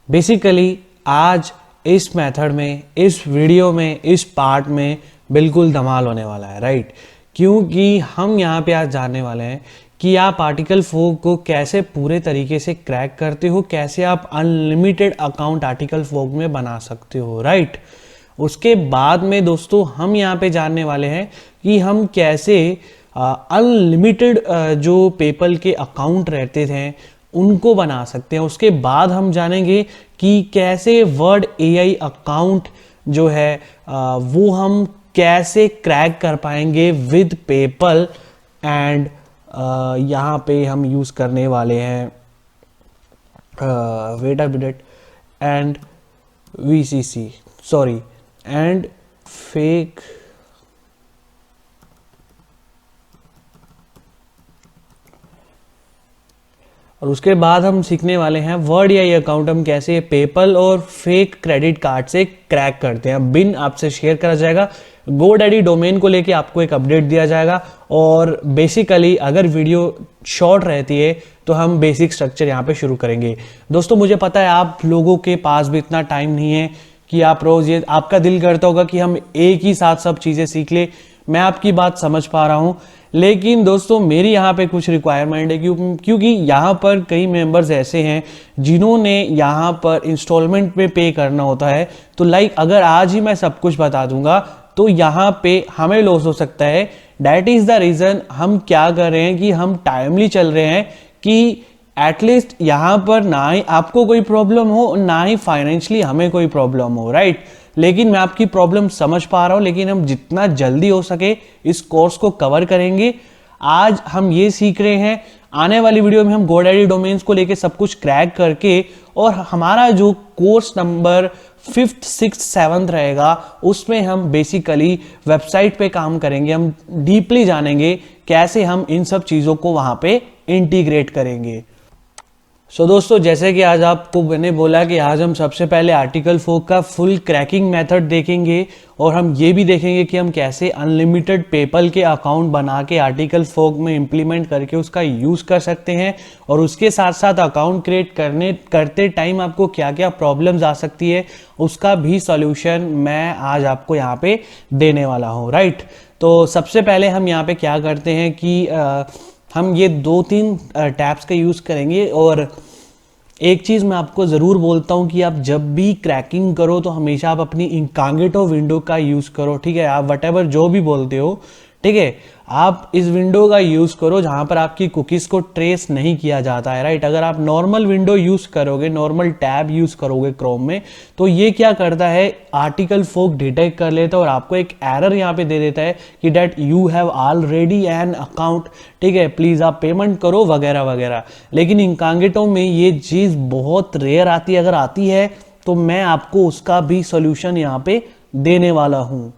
Basically आज इस method में, इस वीडियो में, इस पार्ट में बिल्कुल धमाल होने वाला है, राइट। क्योंकि हम यहाँ पे आज जानने वाले हैं कि आप आर्टिकल 4 को कैसे पूरे तरीके से क्रैक करते हो, कैसे आप अनलिमिटेड अकाउंट आर्टिकल 4 में बना सकते हो, राइट। उसके बाद में दोस्तों हम यहाँ पे जानने वाले हैं कि हम कैसे अनलिमिटेड जो पेपल के अकाउंट रहते थे उनको बना सकते हैं। उसके बाद हम जानेंगे कि कैसे वर्ड एआई अकाउंट जो है वो हम कैसे क्रैक कर पाएंगे विद पेपल। एंड यहाँ पे हम यूज़ करने वाले हैं wait a minute and VCC sorry and fake और उसके बाद हम सीखने वाले हैं वर्ड एआई अकाउंट हम कैसे पेपल और फेक क्रेडिट कार्ड से क्रैक करते हैं। बिन आपसे शेयर करा जाएगा, गोडैडी डोमेन को लेके आपको एक अपडेट दिया जाएगा। और बेसिकली अगर वीडियो शॉर्ट रहती है तो हम बेसिक स्ट्रक्चर यहाँ पे शुरू करेंगे। दोस्तों मुझे पता है आप लोगों के पास भी इतना टाइम नहीं है कि आप रोज, ये आपका दिल करता होगा कि हम एक ही साथ सब चीज़ें सीख ले। मैं आपकी बात समझ पा रहा हूँ, लेकिन दोस्तों मेरी यहाँ पे कुछ रिक्वायरमेंट है क्योंकि यहाँ पर कई मेंबर्स ऐसे हैं जिन्होंने यहाँ पर इंस्टॉलमेंट में पे करना होता है। तो लाइक अगर आज ही मैं सब कुछ बता दूंगा तो यहाँ पे हमें लॉस हो सकता है। दैट इज द रीज़न हम क्या कर रहे हैं कि हम टाइमली चल रहे हैं कि एटलीस्ट यहाँ पर ना ही आपको कोई प्रॉब्लम हो, ना ही फाइनेंशियली हमें कोई प्रॉब्लम हो, राइट। लेकिन मैं आपकी प्रॉब्लम समझ पा रहा हूँ, लेकिन हम जितना जल्दी हो सके इस कोर्स को कवर करेंगे। आज हम ये सीख रहे हैं, आने वाली वीडियो में हम गोडैडी डोमेन्स को लेके सब कुछ क्रैक करके, और हमारा जो course number 5th, 6th, 7th रहेगा उसमें हम बेसिकली वेबसाइट पे काम करेंगे। हम डीपली जानेंगे कैसे हम इन सब चीज़ों को वहाँ पे इंटीग्रेट करेंगे। सो दोस्तों जैसे कि आज आपको मैंने बोला कि आज हम सबसे पहले आर्टिकल 4 का फुल क्रैकिंग मेथड देखेंगे, और हम ये भी देखेंगे कि हम कैसे अनलिमिटेड पेपल के अकाउंट बना के आर्टिकल 4 में इम्प्लीमेंट करके उसका यूज़ कर सकते हैं। और उसके साथ साथ अकाउंट क्रिएट करते टाइम आपको क्या क्या प्रॉब्लम्स आ सकती है उसका भी सॉल्यूशन मैं आज आपको यहाँ पे देने वाला हूँ, राइट। तो सबसे पहले हम यहाँ पे क्या करते हैं कि हम ये 2-3 टैब्स का यूज़ करेंगे। और एक चीज़ मैं आपको ज़रूर बोलता हूँ कि आप जब भी क्रैकिंग करो तो हमेशा आप अपनी इनकॉग्निटो विंडो का यूज़ करो, ठीक है। आप वटेवर जो भी बोलते हो, ठीक है, आप इस विंडो का यूज़ करो जहाँ पर आपकी कुकीज़ को ट्रेस नहीं किया जाता है, राइट। अगर आप नॉर्मल विंडो यूज़ करोगे, नॉर्मल टैब यूज़ करोगे क्रोम में, तो ये क्या करता है, आर्टिकल 4 डिटेक्ट कर लेता है और आपको एक एरर यहाँ पे दे देता है कि that you have already an account, ठीक है, प्लीज़ आप पेमेंट करो वगैरह वगैरह। लेकिन इनकॉग्निटो में ये चीज़ बहुत रेयर आती है, अगर आती है तो मैं आपको उसका भी सोल्यूशन यहाँ पे देने वाला हूँ।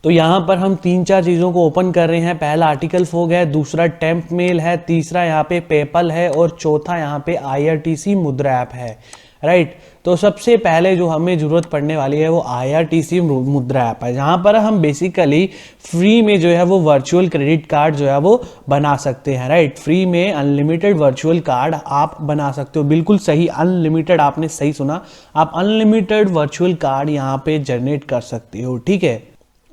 तो यहाँ पर हम 3-4 चीज़ों को ओपन कर रहे हैं। पहला आर्टिकल 4 है, दूसरा टेम्प मेल है, तीसरा यहाँ पे पेपल है, और चौथा यहाँ पे IRTC मुद्रा ऐप है, राइट। तो सबसे पहले जो हमें ज़रूरत पड़ने वाली है वो IRTC मुद्रा ऐप है, जहाँ पर हम बेसिकली फ्री में जो है वो वर्चुअल क्रेडिट कार्ड जो है वो बना सकते हैं, राइट। फ्री में अनलिमिटेड वर्चुअल कार्ड आप बना सकते हो, बिल्कुल सही, अनलिमिटेड, आपने सही सुना, आप अनलिमिटेड वर्चुअल कार्ड यहाँ पे जनरेट कर सकते हो, ठीक है।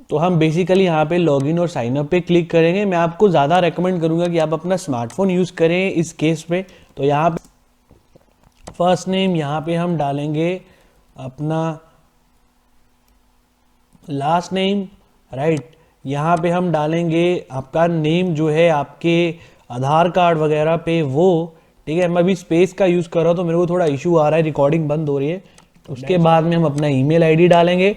तो हम बेसिकली यहाँ पे लॉगिन और साइन अप पे क्लिक करेंगे। मैं आपको ज़्यादा रेकमेंड करूँगा कि आप अपना स्मार्टफोन यूज़ करें इस केस पे। तो यहाँ पे फर्स्ट नेम, यहाँ पे हम डालेंगे अपना लास्ट नेम, राइट। यहाँ पे हम डालेंगे आपका नेम जो है आपके आधार कार्ड वगैरह पे वो, ठीक है। मैं अभी स्पेस का यूज़ कर रहा हूँ तो मेरे को थोड़ा इशू आ रहा है, रिकॉर्डिंग बंद हो रही है। उसके बाद में हम अपना ईमेल आईडी डालेंगे,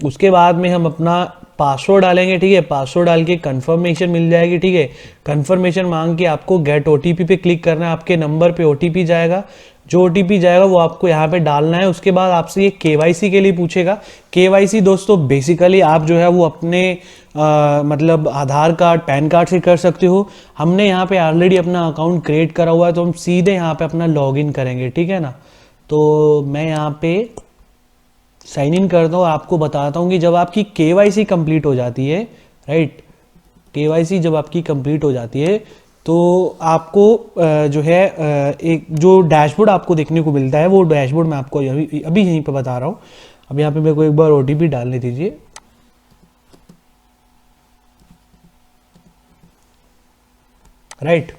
उसके बाद में हम अपना पासवर्ड डालेंगे, ठीक है। पासवर्ड डाल के कंफर्मेशन मिल जाएगी, ठीक है। कंफर्मेशन मांग के आपको गेट ओटीपी पे क्लिक करना है, आपके नंबर पे ओटीपी जाएगा, जो ओटीपी जाएगा वो आपको यहाँ पे डालना है। उसके बाद आपसे ये केवाईसी के लिए पूछेगा। केवाईसी दोस्तों बेसिकली आप जो है वो अपने मतलब आधार कार्ड, पैन कार्ड से कर सकते हो। हमने यहाँ पे ऑलरेडी अपना अकाउंट क्रिएट करा हुआ है तो हम सीधे यहाँ पे अपना लॉगिन करेंगे, ठीक है ना। तो मैं यहाँ पे साइन इन करता हूँ, आपको बताता हूँ कि जब आपकी केवाईसी कंप्लीट हो जाती है, राइट, केवाईसी जब आपकी कंप्लीट हो जाती है तो आपको जो है एक जो डैशबोर्ड आपको देखने को मिलता है वो डैशबोर्ड मैं आपको अभी अभी यहीं पे बता रहा हूँ। अब यहाँ पे मेरे को एक बार ओटीपी डालने दीजिए। राइट,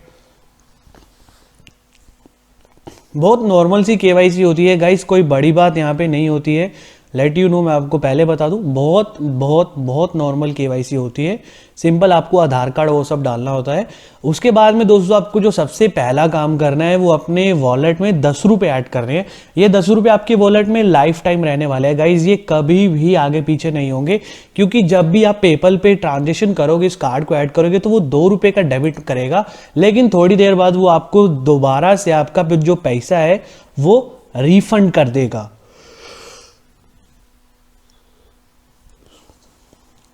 बहुत नॉर्मल सी केवाईसी होती है गाइस, कोई बड़ी बात यहाँ पे नहीं होती है। लेट यू नो, मैं आपको पहले बता दूं, बहुत बहुत बहुत नॉर्मल केवाईसी होती है। सिंपल आपको आधार कार्ड वो सब डालना होता है। उसके बाद में दोस्तों आपको जो सबसे पहला काम करना है वो अपने वॉलेट में 10 रुपये ऐड करने हैं। ये 10 रुपये आपके वॉलेट में लाइफ टाइम रहने वाले हैं गाइज, ये कभी भी आगे पीछे नहीं होंगे। क्योंकि जब भी आप पेपल पे ट्रांजेक्शन करोगे, इस कार्ड को ऐड करोगे, तो वो 2 रुपये का डेबिट करेगा, लेकिन थोड़ी देर बाद वो आपको दोबारा से आपका जो पैसा है वो रिफंड कर देगा।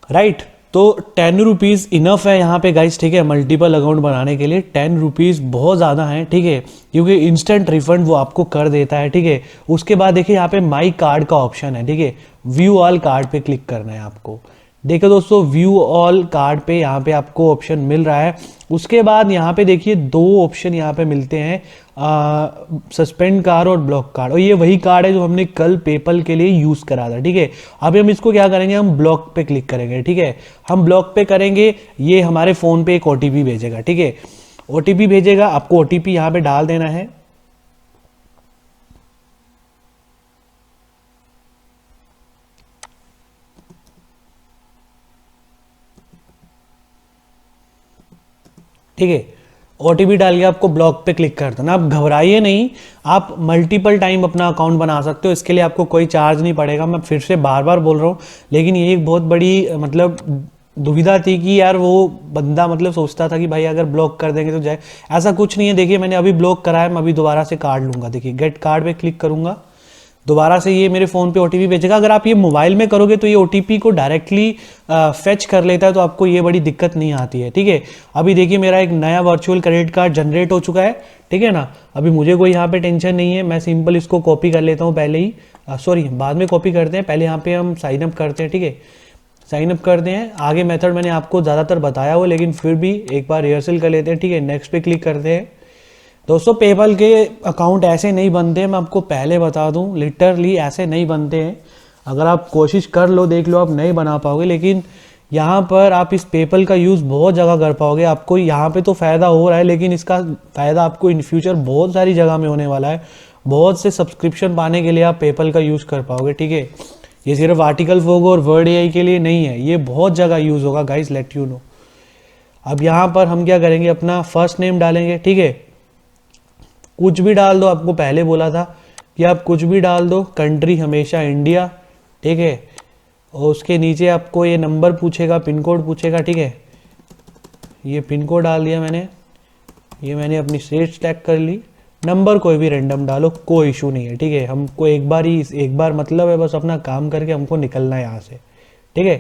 राइट, तो 10 रुपीज़ इनफ है यहाँ पे गाइस, ठीक है, मल्टीपल अकाउंट बनाने के लिए 10 रुपीज़ बहुत ज़्यादा है, ठीक है, क्योंकि इंस्टेंट रिफंड वो आपको कर देता है, ठीक है। उसके बाद देखिए यहाँ पे माई कार्ड का ऑप्शन है, ठीक है, व्यू ऑल कार्ड पे क्लिक करना है आपको। देखिए दोस्तों, व्यू ऑल कार्ड पे यहाँ पे आपको ऑप्शन मिल रहा है। उसके बाद यहाँ पे देखिए 2 ऑप्शन यहाँ पे मिलते हैं, सस्पेंड कार्ड और ब्लॉक कार्ड, और ये वही कार्ड है जो हमने कल पेपल के लिए यूज़ करा था, ठीक है। अभी हम इसको क्या करेंगे, हम ब्लॉक पे क्लिक करेंगे, ठीक है। हम ब्लॉक पे करेंगे, ये हमारे फ़ोन पे एक ओटीपी भेजेगा, ठीक है। ओटीपी भेजेगा, आपको ओटीपी यहाँ पे डाल देना है। ठीक है, ओटीपी डाल के आपको ब्लॉक पे क्लिक कर देना। आप घबराइए नहीं, आप मल्टीपल टाइम अपना अकाउंट बना सकते हो, इसके लिए आपको कोई चार्ज नहीं पड़ेगा। मैं फिर से बार बार बोल रहा हूँ, लेकिन ये एक बहुत बड़ी मतलब दुविधा थी कि यार वो बंदा मतलब सोचता था कि भाई अगर ब्लॉक कर देंगे तो जाए, ऐसा कुछ नहीं है। देखिए मैंने अभी ब्लॉक कराया, मैं अभी दोबारा से कार्ड लूँगा। देखिए गेट कार्ड पे क्लिक करूँगा, दोबारा से ये मेरे फ़ोन पे ओटीपी भेजेगा। अगर आप ये मोबाइल में करोगे तो ये ओटीपी को डायरेक्टली फेच कर लेता है, तो आपको ये बड़ी दिक्कत नहीं आती है, ठीक है। अभी देखिए मेरा एक नया वर्चुअल क्रेडिट कार्ड जनरेट हो चुका है, ठीक है ना। अभी मुझे कोई यहाँ पे टेंशन नहीं है, मैं सिंपल इसको कॉपी कर लेता हूँ पहले ही, सॉरी बाद में कॉपी करते हैं, पहले यहाँ पे हम साइन अप करते हैं, ठीक है। साइन अप करते हैं, आगे मेथड मैंने आपको ज़्यादातर बताया हो, लेकिन फिर भी एक बार रिहर्सल कर लेते हैं, ठीक है। नेक्स्ट पे क्लिक करते हैं। दोस्तों पेपल के अकाउंट ऐसे नहीं बनते, मैं आपको पहले बता दूं, लिटरली ऐसे नहीं बनते हैं। अगर आप कोशिश कर लो, देख लो, आप नहीं बना पाओगे, लेकिन यहाँ पर आप इस पेपल का यूज़ बहुत जगह कर पाओगे। आपको यहाँ पे तो फ़ायदा हो रहा है, लेकिन इसका फ़ायदा आपको इन फ्यूचर बहुत सारी जगह में होने वाला है। बहुत से सब्सक्रिप्शन पाने के लिए आप पेपल का यूज़ कर पाओगे, ठीक है। ये सिर्फ आर्टिकल फोगो और वर्ड एआई के लिए नहीं है, ये बहुत जगह यूज़ होगा गाइस, लेट यू नो। अब यहाँ पर हम क्या करेंगे, अपना फर्स्ट नेम डालेंगे, ठीक है। कुछ भी डाल दो, आपको पहले बोला था कि आप कुछ भी डाल दो, कंट्री हमेशा इंडिया, ठीक है। और उसके नीचे आपको ये नंबर पूछेगा, पिन कोड पूछेगा, ठीक है। ये पिन कोड डाल दिया मैंने, ये मैंने अपनी स्टेट सेलेक्ट कर ली। नंबर कोई भी रैंडम डालो, कोई इशू नहीं है, ठीक है। हमको एक बार मतलब है बस अपना काम करके हमको निकलना है यहाँ से, ठीक है।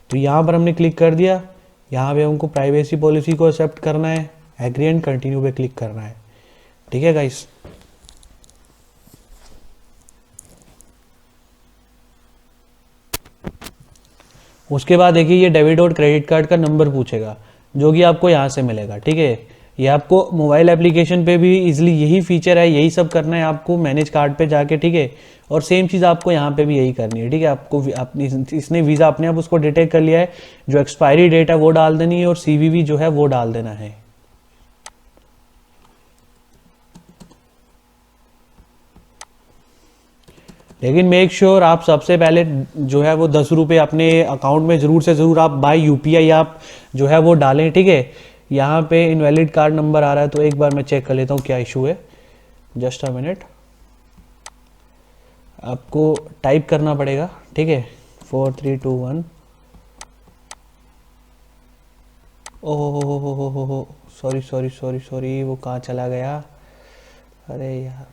तो यहाँ पर हमने क्लिक कर दिया, यहाँ पे हमको प्राइवेसी पॉलिसी को एक्सेप्ट करना है, एग्री एंड कंटिन्यू पे क्लिक करना है, ठीक है गाइस। उसके बाद देखिए ये डेबिट और क्रेडिट कार्ड का नंबर पूछेगा, जो कि आपको यहाँ से मिलेगा, ठीक है। ये आपको मोबाइल एप्लीकेशन पे भी इजीली यही फीचर है, यही सब करना है आपको मैनेज कार्ड पे जाके, ठीक है। और सेम चीज़ आपको यहाँ पे भी यही करनी है, ठीक है। आपको इसने वीज़ा अपने आप उसको डिटेक्ट कर लिया है, जो एक्सपायरी डेट है वो डाल देनी है, और CVV जो है वो डाल देना है। लेकिन मेक श्योर आप सबसे पहले जो है वो 10 रुपये अपने अकाउंट में ज़रूर से ज़रूर आप बाय UPI आप जो है वो डालें, ठीक है। यहाँ पे इनवैलिड कार्ड नंबर आ रहा है, तो एक बार मैं चेक कर लेता हूँ क्या इशू है, जस्ट अ मिनट। आपको टाइप करना पड़ेगा, ठीक है, 4321। Oh sorry sorry sorry sorry, वो कहाँ चला गया, अरे यार,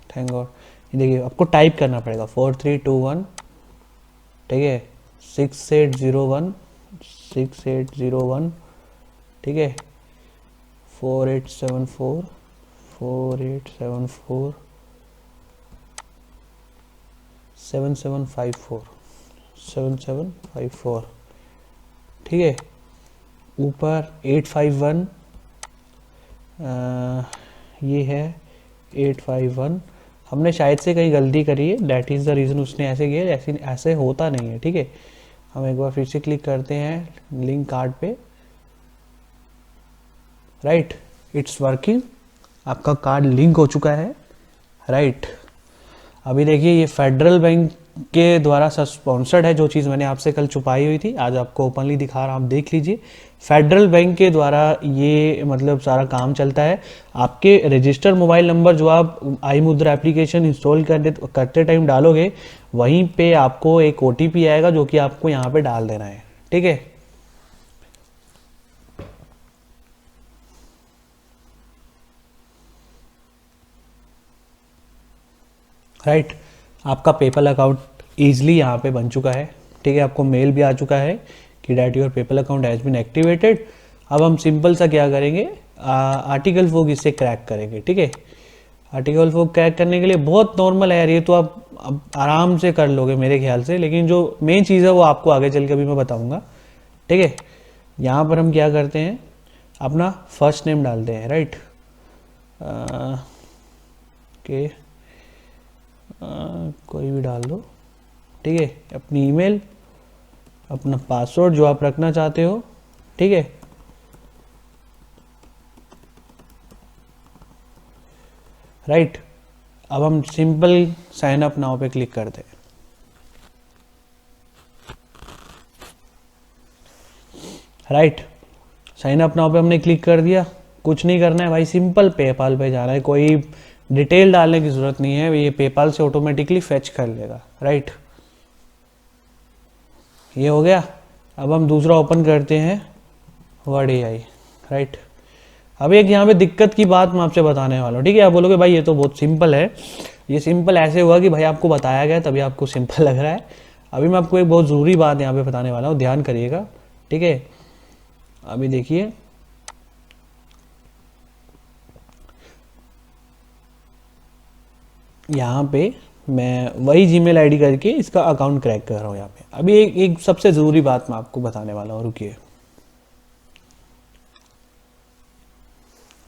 थैंक गॉड। देखिए आपको टाइप करना पड़ेगा 4321, ठीक है, 6801 6801, ठीक है, 4874 4874 7754 7754, ठीक है। ऊपर 851 ये है 851, हमने शायद से कहीं गलती करी है, दैट इज़ द रीज़न उसने ऐसे किया, ऐसे होता नहीं है, ठीक है। हम एक बार फिर से क्लिक करते हैं लिंक कार्ड पे, राइट, इट्स वर्किंग, आपका कार्ड लिंक हो चुका है, राइट। अभी देखिए ये फेडरल बैंक के द्वारा स्पॉन्सर्ड है, जो चीज़ मैंने आपसे कल छुपाई हुई थी आज आपको ओपनली दिखा रहा हूँ, आप देख लीजिए। फेडरल बैंक के द्वारा ये मतलब सारा काम चलता है। आपके रजिस्टर मोबाइल नंबर जो आप आई मुद्रा एप्लीकेशन इंस्टॉल करते टाइम डालोगे, वहीं पे आपको एक OTP आएगा जो कि आपको यहाँ पे डाल देना है, ठीक है। राइट, आपका पेपल अकाउंट ईजिली यहाँ पे बन चुका है, ठीक है। आपको मेल भी आ चुका है कि that your PayPal account has been activated. अब हम सिंपल सा क्या करेंगे, आर्टिकल फोक इससे क्रैक करेंगे, ठीक है। आर्टिकल फोक क्रैक करने के लिए बहुत नॉर्मल है यार, ये तो आप आराम से कर लोगे मेरे ख्याल से, लेकिन जो मेन चीज़ है वो आपको आगे चल के अभी मैं बताऊँगा, ठीक है। यहाँ पर हम क्या करते हैं, अपना फर्स्ट नेम डालते हैं, राइट, ओके, कोई भी डाल दो, ठीक है। अपनी ईमेल, अपना पासवर्ड जो आप रखना चाहते हो, ठीक है। राइट, अब हम सिंपल साइन अप नाउ पे क्लिक करते हैं। राइट, साइन अप नाउ पे हमने क्लिक कर दिया। कुछ नहीं करना है भाई, सिंपल पेपाल पे जाना है, कोई डिटेल डालने की जरूरत नहीं है, ये पेपाल से ऑटोमेटिकली फेच कर लेगा, राइट। ये हो गया। अब हम दूसरा ओपन करते हैं वर्ड AI, राइट। अब एक यहाँ पे दिक्कत की बात मैं आपसे बताने वाला हूँ, ठीक है। आप बोलोगे भाई ये तो बहुत सिंपल है, ये सिंपल ऐसे हुआ कि भाई आपको बताया गया तभी आपको सिंपल लग रहा है। अभी मैं आपको एक बहुत ज़रूरी बात यहाँ पे बताने वाला हूँ, ध्यान करिएगा, ठीक है। अभी देखिए, यहाँ पे मैं वही जीमेल आईडी करके इसका अकाउंट क्रैक कर रहा हूँ यहाँ पे। अभी एक सबसे ज़रूरी बात मैं आपको बताने वाला हूँ, रुकिए।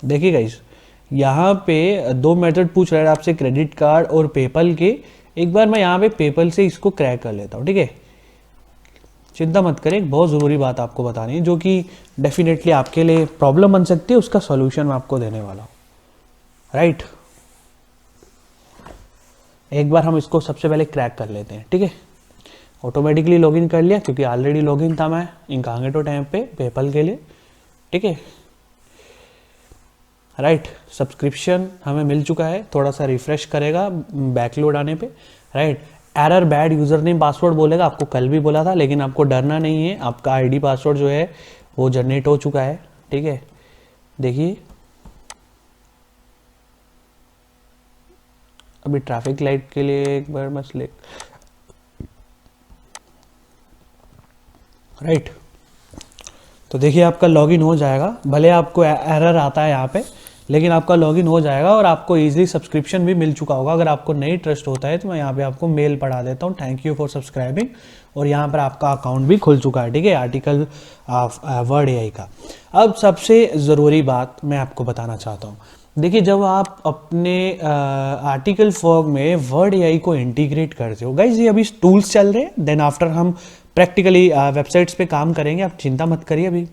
देखिए गाइस, यहाँ पे 2 मेथड पूछ रहा है आपसे, क्रेडिट कार्ड और पेपल के। एक बार मैं यहाँ पे पेपल से इसको क्रैक कर लेता हूँ, ठीक है। चिंता मत करें, एक बहुत ज़रूरी बात आपको बतानी है जो कि डेफिनेटली आपके लिए प्रॉब्लम बन सकती है, उसका सॉल्यूशन मैं आपको देने वाला हूँ, राइट। एक बार हम इसको सबसे पहले क्रैक कर लेते हैं, ठीक है। ऑटोमेटिकली लॉगिन कर लिया क्योंकि ऑलरेडी लॉगिन था मैं इनकॉग्निटो टाइम पे पेपल के लिए, ठीक है, राइट। सब्सक्रिप्शन हमें मिल चुका है, थोड़ा सा रिफ्रेश करेगा बैकलोड आने पे, right. Error bad user name password बोलेगा, आपको कल भी बोला था, लेकिन आपको डरना नहीं है, आपका आईडी पासवर्ड जो है वो जनरेट हो चुका है, ठीक है। देखिए अभी ट्रैफिक लाइट के लिए एक बार मैं राइट, तो देखिए आपका लॉगिन हो जाएगा, भले आपको एरर आता है यहाँ पे, लेकिन आपका लॉगिन हो जाएगा और आपको इजीली सब्सक्रिप्शन भी मिल चुका होगा। अगर आपको नहीं ट्रस्ट होता है तो मैं यहाँ पे आपको मेल पढ़ा देता हूँ, थैंक यू फॉर सब्सक्राइबिंग, और यहाँ पर आपका अकाउंट भी खुल चुका है, ठीक है, आर्टिकल वर्ड AI का। अब सबसे ज़रूरी बात मैं आपको बताना चाहता हूँ, देखिए जब आप अपने आर्टिकल फॉग में वर्ड AI को इंटीग्रेट करते हो, गाइज ये अभी टूल्स चल रहे हैं, देन आफ्टर हम प्रैक्टिकली वेबसाइट्स पे काम करेंगे, आप चिंता मत करिए अभी,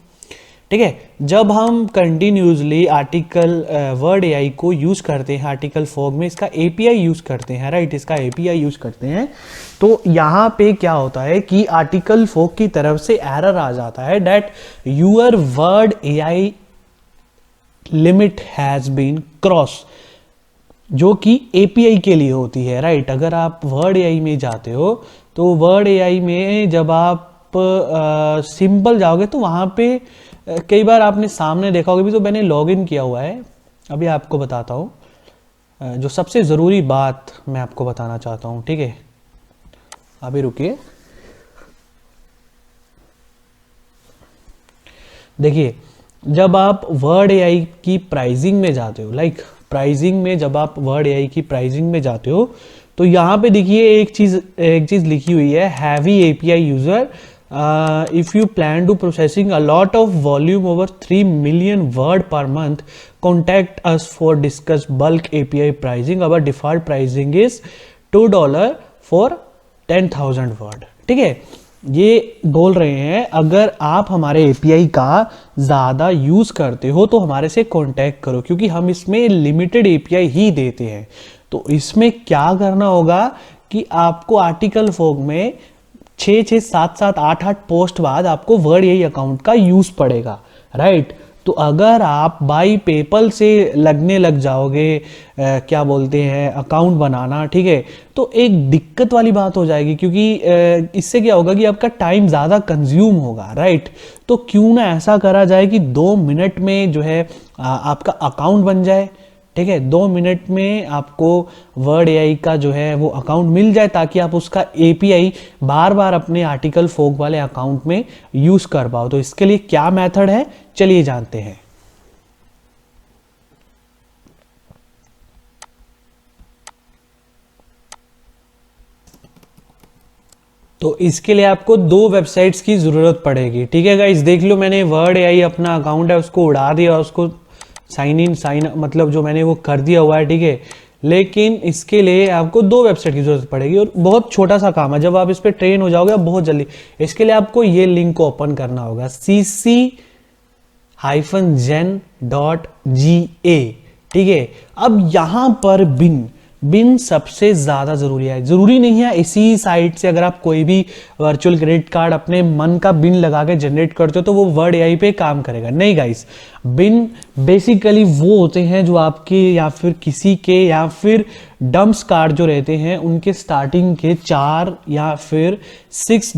ठीक है। जब हम कंटिन्यूसली आर्टिकल वर्ड AI को यूज़ करते हैं आर्टिकल फॉग में, इसका API यूज़ करते हैं, राइट, इसका API यूज़ करते हैं, तो यहाँ पे क्या होता है कि आर्टिकल फॉग की तरफ से एरर आ जाता है that your word AI limit has been cross, जो कि API के लिए होती है, राइट। अगर आप वर्ड AI में जाते हो तो वर्ड AI में जब आप सिंपल जाओगे तो वहाँ पे कई बार आपने सामने देखा होगा भी, तो मैंने लॉगिन किया हुआ है, अभी आपको बताता हूँ जो सबसे ज़रूरी बात मैं आपको बताना चाहता हूँ, ठीक है। अभी रुकिए, देखिए जब आप वर्ड AI की प्राइसिंग में जाते हो, लाइक प्राइसिंग में जब आप वर्ड AI की प्राइसिंग में जाते हो तो यहाँ पे देखिए एक चीज़ लिखी हुई है, heavy API user if you plan to processing a lot of volume over 3 million word per month, contact us for discuss bulk API pricing. Our default pricing is $2 for 10,000 word. ठीक है, ये बोल रहे हैं अगर आप हमारे API का ज़्यादा यूज़ करते हो तो हमारे से कांटेक्ट करो, क्योंकि हम इसमें लिमिटेड API ही देते हैं। तो इसमें क्या करना होगा कि आपको आर्टिकल फॉग में 6, 7, 8 पोस्ट बाद आपको वर्ड एआई अकाउंट का यूज़ पड़ेगा, राइट। तो अगर आप बाई पेपल से लगने लग जाओगे क्या बोलते हैं अकाउंट बनाना, ठीक है, तो एक दिक्कत वाली बात हो जाएगी, क्योंकि इससे क्या होगा कि आपका टाइम ज़्यादा कंज्यूम होगा, राइट। तो क्यों ना ऐसा करा जाए कि 2 मिनट में जो है आपका अकाउंट बन जाए, ठीक है। 2 मिनट में आपको वर्ड एआई का जो है वो अकाउंट मिल जाए, ताकि आप उसका एपीआई बार बार अपने आर्टिकल फोक वाले अकाउंट में यूज़ कर पाओ। तो इसके लिए क्या मेथड है, चलिए जानते हैं। तो इसके लिए आपको 2 वेबसाइट्स की ज़रूरत पड़ेगी, ठीक है गाइस। देख लो, मैंने वर्ड एआई अपना अकाउंट है उसको उड़ा दिया, उसको साइन मतलब जो मैंने वो कर दिया हुआ है, ठीक है। लेकिन इसके लिए आपको 2 वेबसाइट की जरूरत पड़ेगी, और बहुत छोटा सा काम है। जब आप इस पर ट्रेन हो जाओगे बहुत जल्दी, इसके लिए आपको ये लिंक को ओपन करना होगा, cc-gen.ga, ठीक है। अब यहां पर बिन सबसे ज़्यादा ज़रूरी है। ज़रूरी नहीं है इसी साइट से अगर आप कोई भी वर्चुअल क्रेडिट कार्ड अपने मन का बिन लगा के जनरेट करते हो तो वो वर्ड एआई पे काम करेगा, नहीं गाइस। बिन बेसिकली वो होते हैं जो आपके या फिर किसी के या फिर डम्प्स कार्ड जो रहते हैं उनके स्टार्टिंग के 4 या फिर 6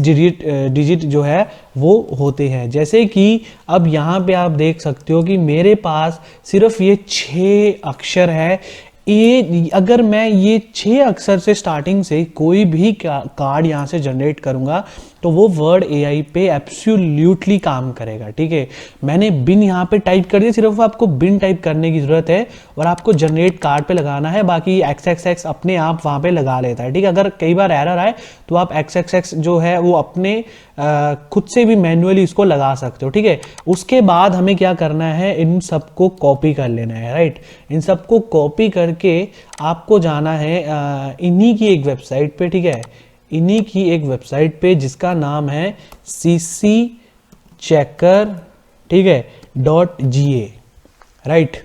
डिजिट जो है वो होते हैं। जैसे कि अब यहाँ पे आप देख सकते हो कि मेरे पास सिर्फ ये 6 अक्षर है। ये अगर मैं ये 6 अक्षर से स्टार्टिंग से कोई भी कार्ड यहाँ से जनरेट करूँगा तो वो वर्ड एआई पे एब्सोल्युटली काम करेगा, ठीक है। मैंने बिन यहाँ पे टाइप कर दिया, सिर्फ आपको बिन टाइप करने की ज़रूरत है और आपको जनरेट कार्ड पे लगाना है, बाकी XXX अपने आप वहाँ पे लगा लेता है, ठीक है। अगर कई बार एरर आए तो आप XXX जो है वो अपने खुद से भी मैन्युअली इसको लगा सकते हो, ठीक है। उसके बाद हमें क्या करना है, इन सबको कॉपी कर लेना है, राइट। इन सबको कॉपी करके आपको जाना है इन्हीं की एक वेबसाइट पे, ठीक है, इन्हीं की एक वेबसाइट पे जिसका नाम है cc-checker, ठीक है, .ga, राइट।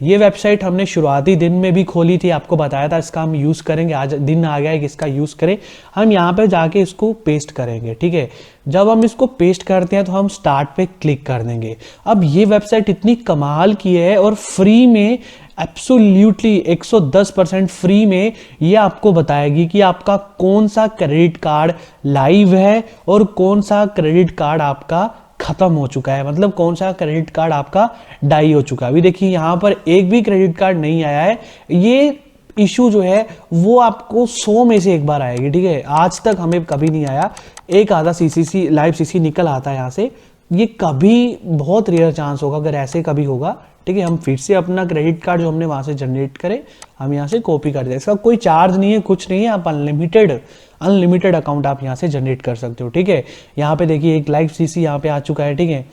ये वेबसाइट हमने शुरुआती दिन में भी खोली थी, आपको बताया था इसका हम यूज़ करेंगे। आज दिन आ गया है कि इसका यूज़ करें। हम यहाँ पे जाके इसको पेस्ट करेंगे, ठीक है। जब हम इसको पेस्ट करते हैं तो हम स्टार्ट पे क्लिक कर देंगे। अब ये वेबसाइट इतनी कमाल की है और फ्री में एब्सोल्युटली 110% फ्री में ये आपको बताएगी कि आपका कौन सा क्रेडिट कार्ड लाइव है और कौन सा क्रेडिट कार्ड आपका खत्म हो चुका है, मतलब कौन सा क्रेडिट कार्ड आपका डाई हो चुका है। अभी देखिए यहाँ पर एक भी क्रेडिट कार्ड नहीं आया है। ये इशू जो है वो आपको 100 में से एक बार आएगी, ठीक है। आज तक हमें कभी नहीं आया। एक आधा सीसीसी लाइव सीसी निकल आता है यहाँ से, ये कभी बहुत रेयर चांस होगा अगर ऐसे कभी होगा, ठीक है। हम फिर से अपना क्रेडिट कार्ड जो हमने वहां से जनरेट करे हम यहाँ से कॉपी कर दें। इसका कोई चार्ज नहीं है, कुछ नहीं है। आप अनलिमिटेड अकाउंट आप यहाँ से जनरेट कर सकते हो, ठीक है। यहाँ पे देखिए एक लाइव सीसी यहाँ पे आ चुका है, ठीक है।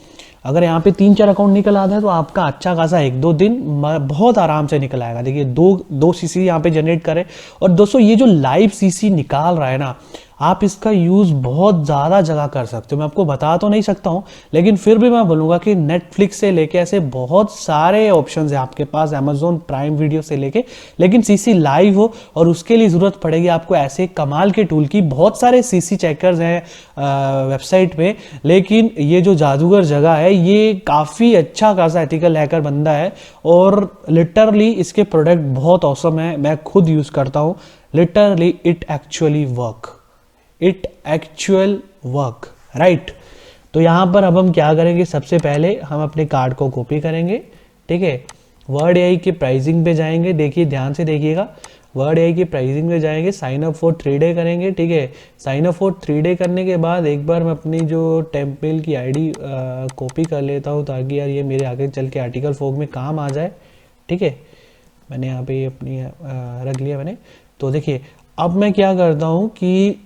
अगर यहाँ पे 3-4 अकाउंट निकल आता है तो आपका अच्छा खासा 1-2 दिन बहुत आराम से निकल आएगा। देखिए दो सीसी यहाँ पे जनरेट करें। और दोस्तों ये जो लाइव सीसी निकाल रहा है ना, आप इसका यूज़ बहुत ज़्यादा जगह कर सकते हो। मैं आपको बता तो नहीं सकता हूँ, लेकिन फिर भी मैं बोलूँगा कि नेटफ्लिक्स से लेके ऐसे बहुत सारे ऑप्शंस हैं आपके पास, अमेजोन प्राइम वीडियो से लेके, लेकिन सीसी लाइव हो और उसके लिए ज़रूरत पड़ेगी आपको ऐसे कमाल के टूल की। बहुत सारे सीसी चेकर्स हैं वेबसाइट पे, लेकिन ये जो जादूगर जगह है ये काफ़ी अच्छा खासा एथिकल हैकर बंदा है और लिटरली इसके प्रोडक्ट बहुत ऑसम है। मैं खुद यूज़ करता हूँ, literally it actually work, right. तो यहाँ पर अब हम क्या करेंगे, सबसे पहले हम अपने कार्ड को कॉपी करेंगे, ठीक है। वर्ड एआई के प्राइसिंग पे जाएंगे, देखिए ध्यान से देखिएगा, वर्ड एआई की प्राइसिंग पे जाएंगे, साइन अप फॉर 3 डे करेंगे, ठीक है। साइन अप फॉर 3 डे करने के बाद एक बार मैं अपनी जो टेम्पल की आईडी कॉपी कर लेता हूँ ताकि यार ये मेरे आगे चल के आर्टिकल फोक में काम आ जाए, ठीक है। मैंने यहाँ पे अपनी रख लिया मैंने। तो देखिए अब मैं क्या करता हूँ कि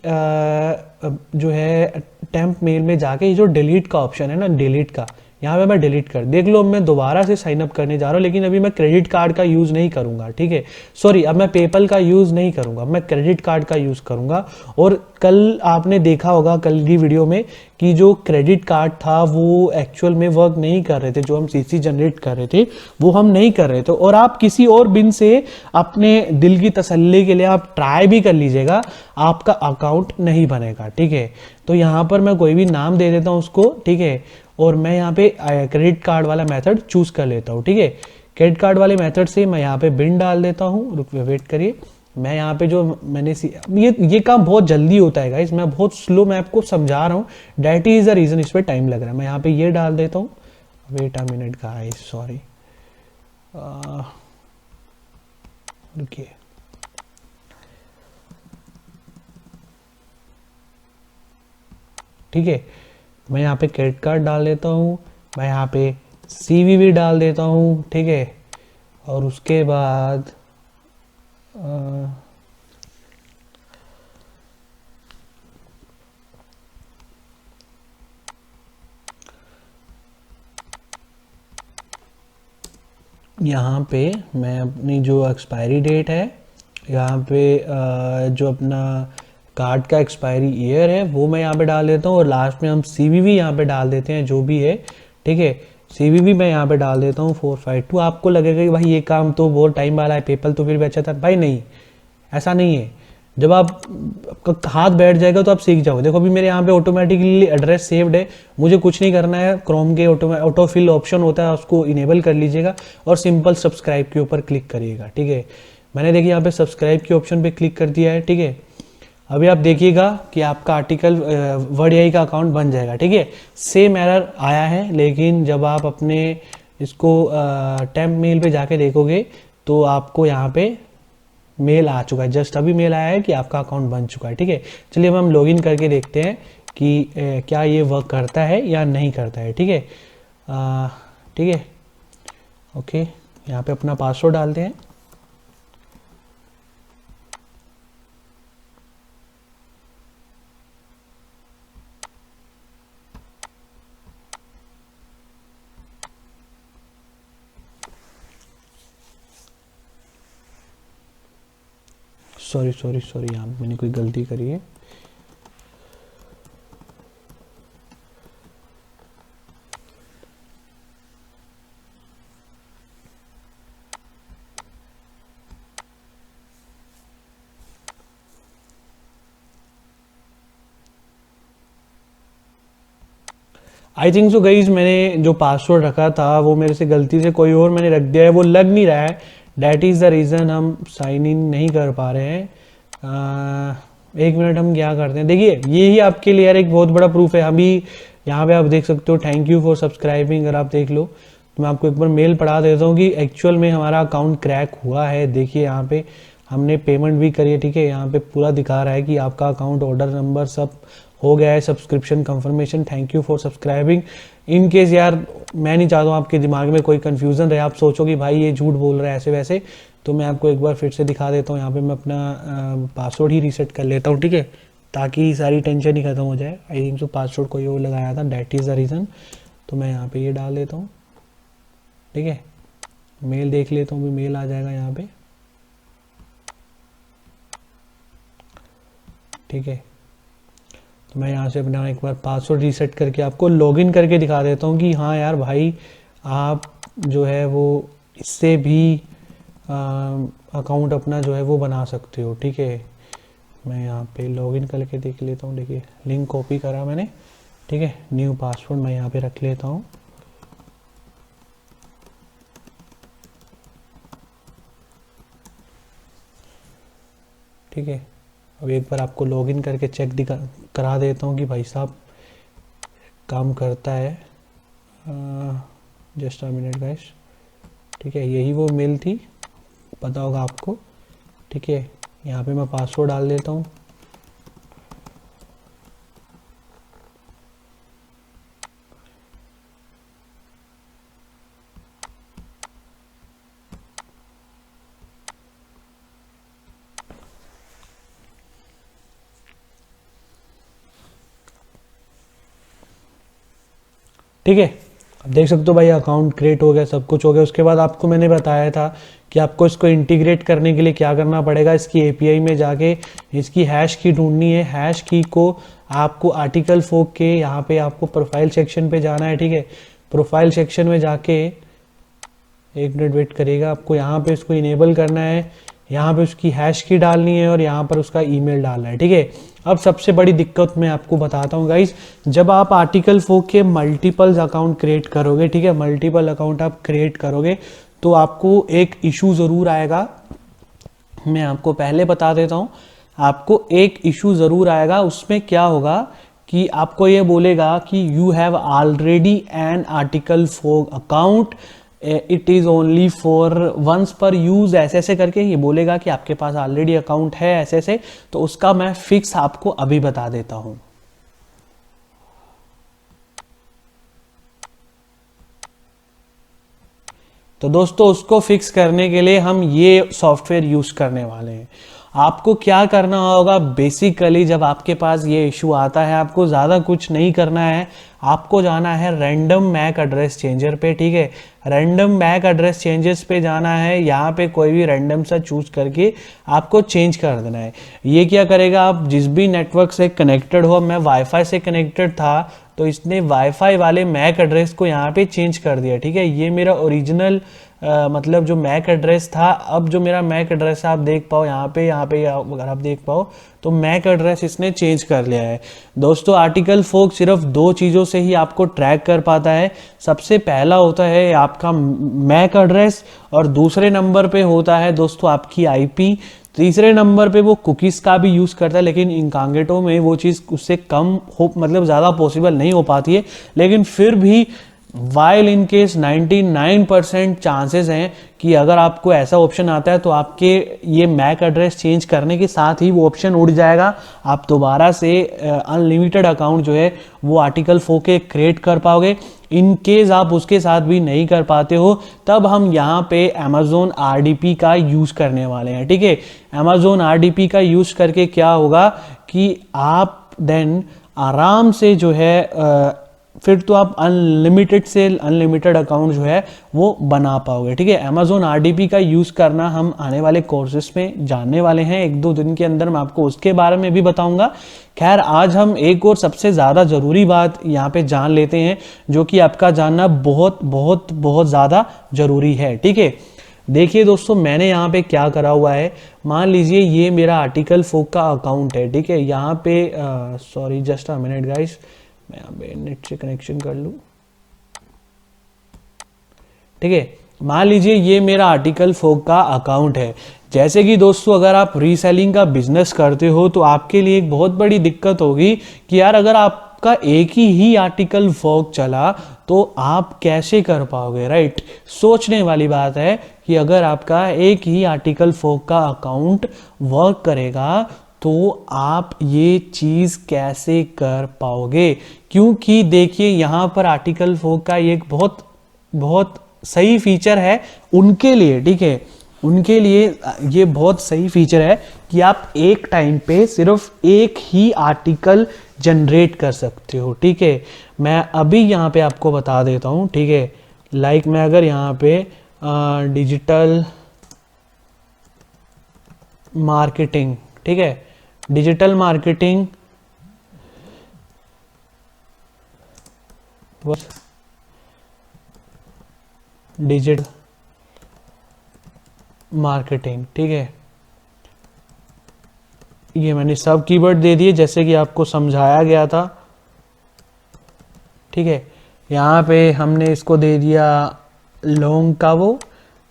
जो है टेम्प मेल में जाके ये जो डिलीट का ऑप्शन है ना, डिलीट का, यहाँ पे मैं डिलीट कर, देख लो मैं दोबारा से साइन अप करने जा रहा हूँ, लेकिन अभी मैं क्रेडिट कार्ड का यूज़ नहीं करूँगा, ठीक है। सॉरी, अब मैं पेपल का यूज़ नहीं करूँगा, मैं क्रेडिट कार्ड का यूज़ करूँगा। और कल आपने देखा होगा कल की वीडियो में कि जो क्रेडिट कार्ड था वो एक्चुअल में वर्क नहीं कर रहे थे, जो हम सीसी जनरेट कर रहे थे वो हम नहीं कर रहे थे। और आप किसी और बिन से अपने दिल की तसल्ली के लिए आप ट्राई भी कर लीजिएगा, आपका अकाउंट नहीं बनेगा, ठीक है। तो यहाँ पर मैं कोई भी नाम दे देता हूँ उसको, ठीक है, और मैं यहाँ पे क्रेडिट कार्ड वाला मेथड चूज कर लेता हूँ, ठीक है। क्रेडिट कार्ड वाले मेथड से मैं यहाँ पे बिन डाल देता हूँ, रुक वेट करिए, मैं यहाँ पे जो मैंने ये काम बहुत जल्दी होता है गाइस, मैं बहुत स्लो मैं आपको समझा रहा हूँ, डैट इज द रीजन इस पर टाइम लग रहा है। मैं यहाँ पे ये डाल देता हूँ, wait a minute guys, sorry, रुकिए, ठीक है। मैं यहाँ पे क्रेडिट कार्ड डाल देता हूँ, मैं यहाँ पे सीवीवी डाल देता हूँ, ठीक है। और उसके बाद यहाँ पे मैं अपनी जो एक्सपायरी डेट है, यहाँ पे जो अपना कार्ड का एक्सपायरी ईयर है वो मैं यहाँ पे डाल देता हूँ, और लास्ट में हम सीवीवी यहाँ पे डाल देते हैं जो भी है, ठीक है। सीवीवी मैं यहाँ पे डाल देता हूँ 452। आपको लगेगा कि भाई ये काम तो बहुत टाइम वाला है, पेपल तो फिर भी अच्छा था, भाई नहीं, ऐसा नहीं है। जब आप आपका हाथ बैठ जाएगा तो आप सीख जाओगे। देखो अभी मेरे यहाँ पे ऑटोमेटिकली एड्रेस सेव्ड है, मुझे कुछ नहीं करना है, क्रोम के ऑटो फिल ऑप्शन होता है उसको इनेबल कर लीजिएगा और सिंपल सब्सक्राइब के ऊपर क्लिक करिएगा, ठीक है। मैंने देखिए यहाँ पे सब्सक्राइब के ऑप्शन पे क्लिक कर दिया है, ठीक है। अभी आप देखिएगा कि आपका आर्टिकल वर्ड एआई का अकाउंट बन जाएगा, ठीक है। सेम एरर आया है, लेकिन जब आप अपने इसको टेम्प मेल पे जाके देखोगे तो आपको यहाँ पे मेल आ चुका है, जस्ट अभी मेल आया है कि आपका अकाउंट बन चुका है, ठीक है। चलिए अब हम लॉगिन करके देखते हैं कि क्या ये वर्क करता है या नहीं करता है, ठीक है। ठीक है, ओके, यहाँ पे अपना पासवर्ड डालते हैं। सॉरी सॉरी सॉरी, यहाँ पे मैंने कोई गलती करी है। आई थिंक सो गाइज, मैंने जो पासवर्ड रखा था वो मेरे से गलती से कोई और मैंने रख दिया है, वो लग नहीं रहा है, डैट इज़ द रीज़न हम साइन इन नहीं कर पा रहे हैं। एक मिनट, हम क्या करते हैं, देखिए यही आपके लिए यार एक बहुत बड़ा प्रूफ है। अभी यहाँ पे आप देख सकते हो, थैंक यू फॉर सब्सक्राइबिंग, अगर आप देख लो तो मैं आपको एक बार मेल पढ़ा देता हूँ कि एक्चुअल में हमारा अकाउंट क्रैक हुआ है। देखिए यहाँ पे हमने पेमेंट भी करी है, ठीक है। यहाँ पे पूरा दिखा रहा है कि आपका अकाउंट, ऑर्डर नंबर सब हो गया है, subscription confirmation, thank you for subscribing. In case यार मैं नहीं चाहता हूँ आपके दिमाग में कोई कंफ्यूजन रहे, आप सोचो कि भाई ये झूठ बोल रहा है ऐसे वैसे, तो मैं आपको एक बार फिर से दिखा देता हूँ। यहाँ पे मैं अपना पासवर्ड ही रीसेट कर लेता हूँ, ठीक है, ताकि सारी टेंशन ही खत्म हो जाए। आई थिंक सो पासवर्ड कोई और लगाया था, डैट इज़ द रीज़न। तो मैं यहाँ पे ये डाल देता हूँ, ठीक है। मेल देख लेता हूँ, भी मेल आ जाएगा यहाँ पे, ठीक है। तो मैं यहाँ से अपना एक बार पासवर्ड रीसेट करके आपको लॉगिन करके दिखा देता हूँ कि हाँ यार भाई, आप जो है वो इससे भी अकाउंट अपना जो है वो बना सकते हो, ठीक है। मैं यहाँ पे लॉगिन करके देख लेता हूँ, देखिए लिंक कॉपी करा मैंने, ठीक है। न्यू पासवर्ड मैं यहाँ पे रख लेता हूँ, ठीक है। अब एक बार आपको लॉगिन करके चेक करा देता हूँ कि भाई साहब काम करता है। जस्ट अ मिनट गाइस, ठीक है, यही वो मेल थी, पता होगा आपको, ठीक है। यहाँ पे मैं पासवर्ड डाल देता हूँ, ठीक है, अब देख सकते हो भाई अकाउंट क्रिएट हो गया, सब कुछ हो गया। उसके बाद आपको मैंने बताया था कि आपको इसको इंटीग्रेट करने के लिए क्या करना पड़ेगा, इसकी एपीआई में जाके इसकी हैश की ढूंढनी है। हैश की को आपको आर्टिकल फोक के यहाँ पे आपको प्रोफाइल सेक्शन पे जाना है। ठीक है, प्रोफाइल सेक्शन में जाके 1 मिनट वेट करेगा, आपको यहाँ पे इसको इनेबल करना है, यहाँ पे उसकी हैश की डालनी है और यहाँ पर उसका ईमेल डालना है। ठीक है, अब सबसे बड़ी दिक्कत मैं आपको बताता हूँ गाइस, जब आप आर्टिकल फोक के मल्टीपल अकाउंट क्रिएट करोगे, ठीक है, मल्टीपल अकाउंट आप क्रिएट करोगे तो आपको एक इशू ज़रूर आएगा। मैं आपको पहले बता देता हूँ, आपको एक इशू ज़रूर आएगा। उसमें क्या होगा कि आपको ये बोलेगा कि you have already an article फोक account, it is only for once per use, ऐसे ऐसे करके ये बोलेगा कि आपके पास ऑलरेडी अकाउंट है ऐसे ऐसे। तो उसका मैं फिक्स आपको अभी बता देता हूँ। तो दोस्तों उसको फिक्स करने के लिए हम ये सॉफ्टवेयर यूज करने वाले हैं। आपको क्या करना होगा, बेसिकली जब आपके पास ये इशू आता है, आपको ज़्यादा कुछ नहीं करना है, आपको जाना है रैंडम मैक एड्रेस चेंजर पे। ठीक है, रैंडम मैक एड्रेस चेंजेस पे जाना है, यहाँ पे कोई भी रैंडम सा चूज करके आपको चेंज कर देना है। ये क्या करेगा, आप जिस भी नेटवर्क से कनेक्टेड हो, मैं वाईफाई से कनेक्टेड था तो इसने वाईफाई वाले मैक एड्रेस को यहाँ पे चेंज कर दिया। ठीक है, ये मेरा ओरिजिनल मतलब जो मैक एड्रेस था, अब जो मेरा मैक एड्रेस है आप देख पाओ यहाँ पे अगर आप देख पाओ तो मैक एड्रेस इसने चेंज कर लिया है। दोस्तों आर्टिकल फोक सिर्फ 2 चीज़ों से ही आपको ट्रैक कर पाता है। सबसे पहला होता है आपका मैक एड्रेस और दूसरे नंबर पे होता है दोस्तों आपकी आईपी। तीसरे नंबर पे वो कुकीज़ का भी यूज़ करता है, लेकिन इनकॉग्निटो में वो चीज़ उससे कम हो, मतलब ज़्यादा पॉसिबल नहीं हो पाती है। लेकिन फिर भी वाइल इन केस 99% चांसेस हैं कि अगर आपको ऐसा ऑप्शन आता है तो आपके ये मैक एड्रेस चेंज करने के साथ ही वो ऑप्शन उड़ जाएगा। आप दोबारा से अनलिमिटेड अकाउंट जो है वो आर्टिकल फोक के क्रिएट कर पाओगे। इन केस आप उसके साथ भी नहीं कर पाते हो, तब हम यहाँ पे अमेजोन आरडीपी का यूज़ करने वाले हैं। ठीक है, अमेजोन आरडीपी का यूज़ करके क्या होगा कि आप देन आराम से जो है फिर तो आप अनलिमिटेड से अनलिमिटेड अकाउंट जो है वो बना पाओगे। ठीक है, अमेजोन आरडीपी का यूज़ करना हम आने वाले कोर्सेज में जानने वाले हैं, 1-2 दिन के अंदर मैं आपको उसके बारे में भी बताऊंगा। खैर आज हम एक और सबसे ज़्यादा ज़रूरी बात यहाँ पे जान लेते हैं, जो कि आपका जानना बहुत बहुत बहुत ज़्यादा ज़रूरी है। ठीक है, देखिए दोस्तों मैंने यहाँ पे क्या करा हुआ है, मान लीजिए ये मेरा आर्टिकल फोक का अकाउंट है। ठीक है, यहाँ पे sorry just a minute guys, मैं यहाँ पे नेट से कनेक्शन कर लूँ। ठीक है, मान लीजिए ये मेरा आर्टिकल फोक का अकाउंट है। जैसे कि दोस्तों अगर आप रीसेलिंग का बिजनेस करते हो तो आपके लिए एक बहुत बड़ी दिक्कत होगी कि यार अगर आपका एक ही आर्टिकल फोक चला तो आप कैसे कर पाओगे, राइट। सोचने वाली बात है कि अगर आपका एक ही आर्टिकल फोक का अकाउंट वर्क करेगा तो आप ये चीज़ कैसे कर पाओगे, क्योंकि देखिए यहाँ पर आर्टिकल फोक का एक बहुत बहुत सही फीचर है उनके लिए। ठीक है, उनके लिए ये बहुत सही फीचर है कि आप एक टाइम पे सिर्फ एक ही आर्टिकल जनरेट कर सकते हो। ठीक है, मैं अभी यहाँ पे आपको बता देता हूँ। ठीक है, लाइक मैं अगर यहाँ पे डिजिटल मार्केटिंग, ठीक है, डिजिटल मार्केटिंग डिजिटल मार्केटिंग, ठीक है, ये मैंने सब कीवर्ड दे दिए जैसे कि आपको समझाया गया था। ठीक है, यहाँ पे हमने इसको दे दिया लॉन्ग का, वो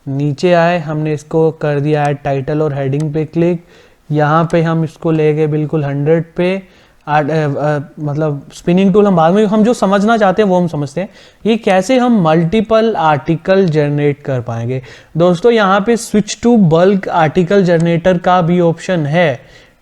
नीचे आए हमने इसको कर दिया है टाइटल और हेडिंग पे क्लिक। यहाँ पे हम इसको ले गए बिल्कुल 100 पे। मतलब स्पिनिंग टूल हम बाद में, हम जो समझना चाहते हैं वो हम समझते हैं। ये कैसे हम मल्टीपल आर्टिकल जनरेट कर पाएंगे दोस्तों, यहाँ पे switch to bulk article generator का भी ऑप्शन है।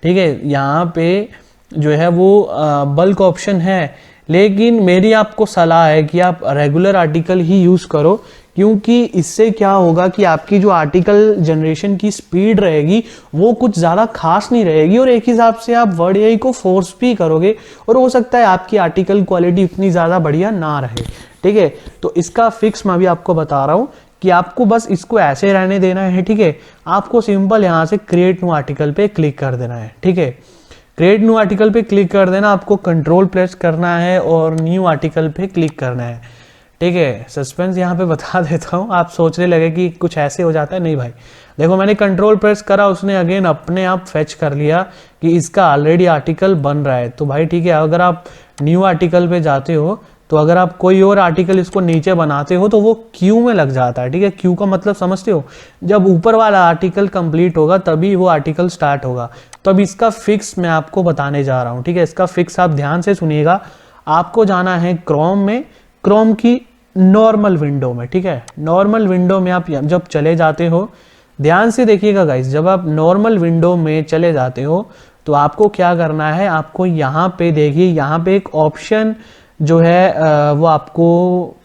ठीक है, यहाँ पे जो है वो बल्क ऑप्शन है, लेकिन मेरी आपको सलाह है कि आप रेगुलर आर्टिकल ही यूज़ करो, क्योंकि इससे क्या होगा कि आपकी जो आर्टिकल जनरेशन की स्पीड रहेगी वो कुछ ज़्यादा खास नहीं रहेगी, और एक हिसाब से आप वर्ड एआई को फोर्स भी करोगे और हो सकता है आपकी आर्टिकल क्वालिटी इतनी ज़्यादा बढ़िया ना रहे। ठीक है, तो इसका फिक्स मैं भी आपको बता रहा हूँ कि आपको बस इसको ऐसे रहने देना है। ठीक है, आपको सिंपल यहाँ से क्रिएट न्यू आर्टिकल पे क्लिक कर देना है। ठीक है, क्रिएट न्यू आर्टिकल पे क्लिक कर देना, आपको कंट्रोल प्रेस करना है और न्यू आर्टिकल पे क्लिक करना है। ठीक है, सस्पेंस यहाँ पे बता देता हूँ, आप सोचने लगे कि कुछ ऐसे हो जाता है, नहीं भाई। देखो मैंने कंट्रोल प्रेस करा, उसने अगेन अपने आप फेच कर लिया कि इसका ऑलरेडी आर्टिकल बन रहा है। तो भाई ठीक है, अगर आप न्यू आर्टिकल पे जाते हो तो अगर आप कोई और आर्टिकल इसको नीचे बनाते हो तो वो क्यू में लग जाता है। ठीक है, क्यू का मतलब समझते हो, जब ऊपर वाला आर्टिकल कंप्लीट होगा तभी वो आर्टिकल स्टार्ट होगा। तो अब इसका फिक्स मैं आपको बताने जा रहा हूँ। ठीक है, इसका फिक्स आप ध्यान से सुनिएगा। आपको जाना है क्रोम में, क्रोम की नॉर्मल विंडो में। ठीक है, नॉर्मल विंडो में आप जब चले जाते हो, ध्यान से देखिएगा गाइस, जब आप नॉर्मल विंडो में चले जाते हो तो आपको क्या करना है, आपको यहाँ पे देखिए, यहाँ पे एक ऑप्शन जो है वो आपको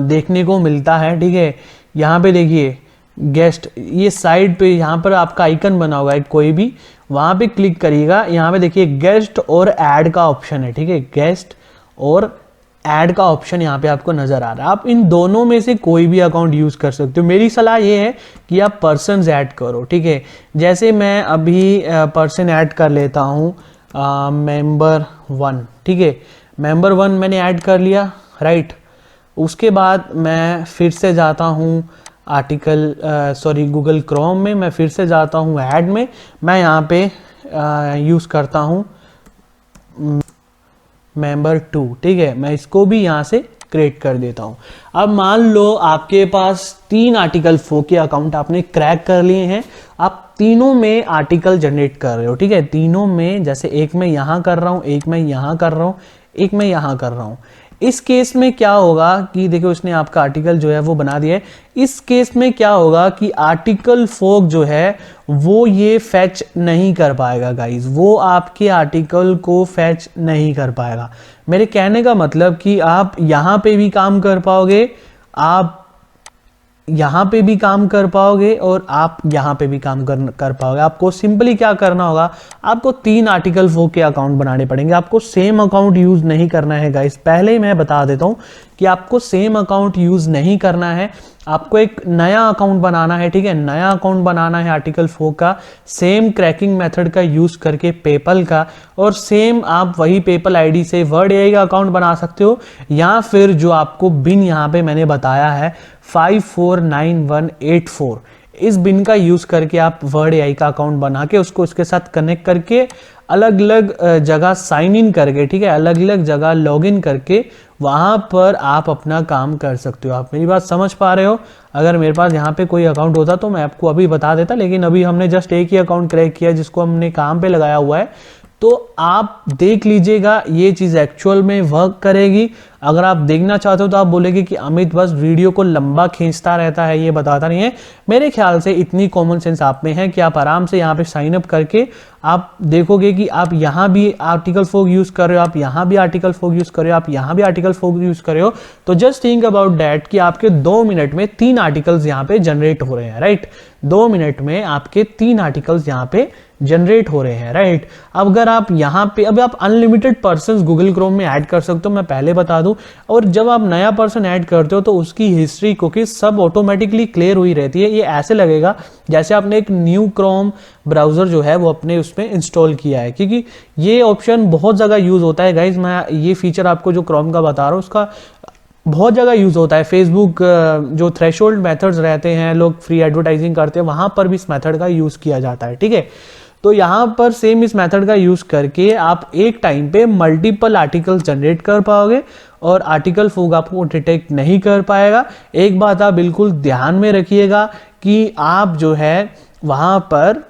देखने को मिलता है। ठीक है, यहाँ पे देखिए गेस्ट, ये साइड पे यहाँ पर आपका आइकन बना होगा एक कोई भी, वहाँ पे क्लिक करिएगा। यहाँ पे देखिए गेस्ट और ऐड का ऑप्शन है। ठीक है, गेस्ट और ऐड का ऑप्शन यहाँ पे आपको नजर आ रहा है। आप इन दोनों में से कोई भी अकाउंट यूज कर सकते हो। मेरी सलाह ये है कि आप पर्सन्स ऐड करो। ठीक है, जैसे मैं अभी पर्सन ऐड कर लेता हूँ, मेंबर 1। ठीक है, मेंबर 1 मैंने ऐड कर लिया, राइट। उसके बाद मैं फिर से जाता हूँ आर्टिकल गूगल क्रोम में, मैं फिर से जाता हूँ ऐड में, मैं यहाँ पे यूज़ करता हूँ मेंबर 2। ठीक है, मैं इसको भी यहाँ से क्रिएट कर देता हूँ। अब मान लो आपके पास 3 आर्टिकल 4 के अकाउंट आपने क्रैक कर लिए हैं, आप तीनों में आर्टिकल जनरेट कर रहे हो। ठीक है, तीनों में, जैसे एक मैं यहाँ कर रहा हूँ, एक मैं यहाँ कर रहा हूँ, एक मैं यहाँ कर रहा हूँ। इस केस में क्या होगा कि देखो उसने आपका आर्टिकल जो है वो बना दिया है। इस केस में क्या होगा कि आर्टिकल फोक जो है वो ये फैच नहीं कर पाएगा गाइज, वो आपके आर्टिकल को फैच नहीं कर पाएगा। मेरे कहने का मतलब कि आप यहाँ पे भी काम कर पाओगे, आप यहाँ पे भी काम कर पाओगे और आप यहाँ पे भी काम कर पाओगे। आपको सिंपली क्या करना होगा, आपको 3 आर्टिकल 4 के अकाउंट बनाने पड़ेंगे। आपको सेम अकाउंट यूज नहीं करना है गाइस, पहले ही मैं बता देता हूँ कि आपको सेम अकाउंट यूज नहीं करना है, आपको एक नया अकाउंट बनाना है। ठीक है, नया अकाउंट बनाना है आर्टिकल 4 का, सेम क्रैकिंग मेथड का यूज करके पेपल का, और सेम आप वही पेपल आईडी से वर्ड एआई का अकाउंट बना सकते हो, या फिर जो आपको बिन यहाँ पे मैंने बताया है 549184, इस बिन का यूज करके आप वर्ड एआई का अकाउंट बना के उसको इसके साथ कनेक्ट करके अलग अलग जगह साइन इन करके, ठीक है, अलग अलग जगह लॉग इन करके वहां पर आप अपना काम कर सकते हो। आप मेरी बात समझ पा रहे हो? अगर मेरे पास यहाँ पे कोई अकाउंट होता तो मैं आपको अभी बता देता, लेकिन अभी हमने जस्ट एक ही अकाउंट क्रैक किया जिसको हमने काम पे लगाया हुआ है। तो आप देख लीजिएगा ये चीज एक्चुअल में वर्क करेगी। अगर आप देखना चाहते हो तो आप बोलेंगे कि अमित बस वीडियो को लंबा खींचता रहता है, ये बताता नहीं है। मेरे ख्याल से इतनी कॉमन सेंस आप में है कि आप आराम से यहाँ पे साइन अप करके आप देखोगे कि आप यहाँ भी आर्टिकल 4 यूज कर रहे हो, आप यहाँ भी आर्टिकल 4 यूज कर रहे हो, आप यहाँ भी आर्टिकल 4 यूज कर रहे हो। तो जस्ट थिंक अबाउट दैट कि आपके 2 मिनट में 3 आर्टिकल्स यहाँ पे जनरेट हो रहे हैं, राइट। 2 मिनट में आपके 3 आर्टिकल्स यहाँ पे जनरेट हो रहे हैं, राइट। अब अगर आप यहाँ पे अब आप अनलिमिटेड पर्सन्स गूगल क्रोम में ऐड कर सकते हो, मैं पहले बता दूं। और जब आप नया पर्सन ऐड करते हो तो उसकी हिस्ट्री कुकीज सब ऑटोमेटिकली क्लियर हुई रहती है। ये ऐसे लगेगा जैसे आपने एक न्यू क्रोम ब्राउजर जो है वो अपने उसमें इंस्टॉल किया है, क्योंकि ये ऑप्शन बहुत जगह यूज होता है गाइज। मैं ये फीचर आपको जो क्रोम का बता रहा हूँ उसका बहुत जगह यूज होता है। फेसबुक जो थ्रेशोल्ड मेथड्स रहते हैं, लोग फ्री एडवर्टाइजिंग करते हैं, वहां पर भी इस मेथड का यूज किया जाता है, ठीक है। तो यहाँ पर सेम इस मेथड का यूज करके आप एक टाइम पे मल्टीपल आर्टिकल जनरेट कर पाओगे और आर्टिकल फोग आपको डिटेक्ट नहीं कर पाएगा। एक बात आप बिल्कुल ध्यान में रखिएगा कि आप जो है वहां पर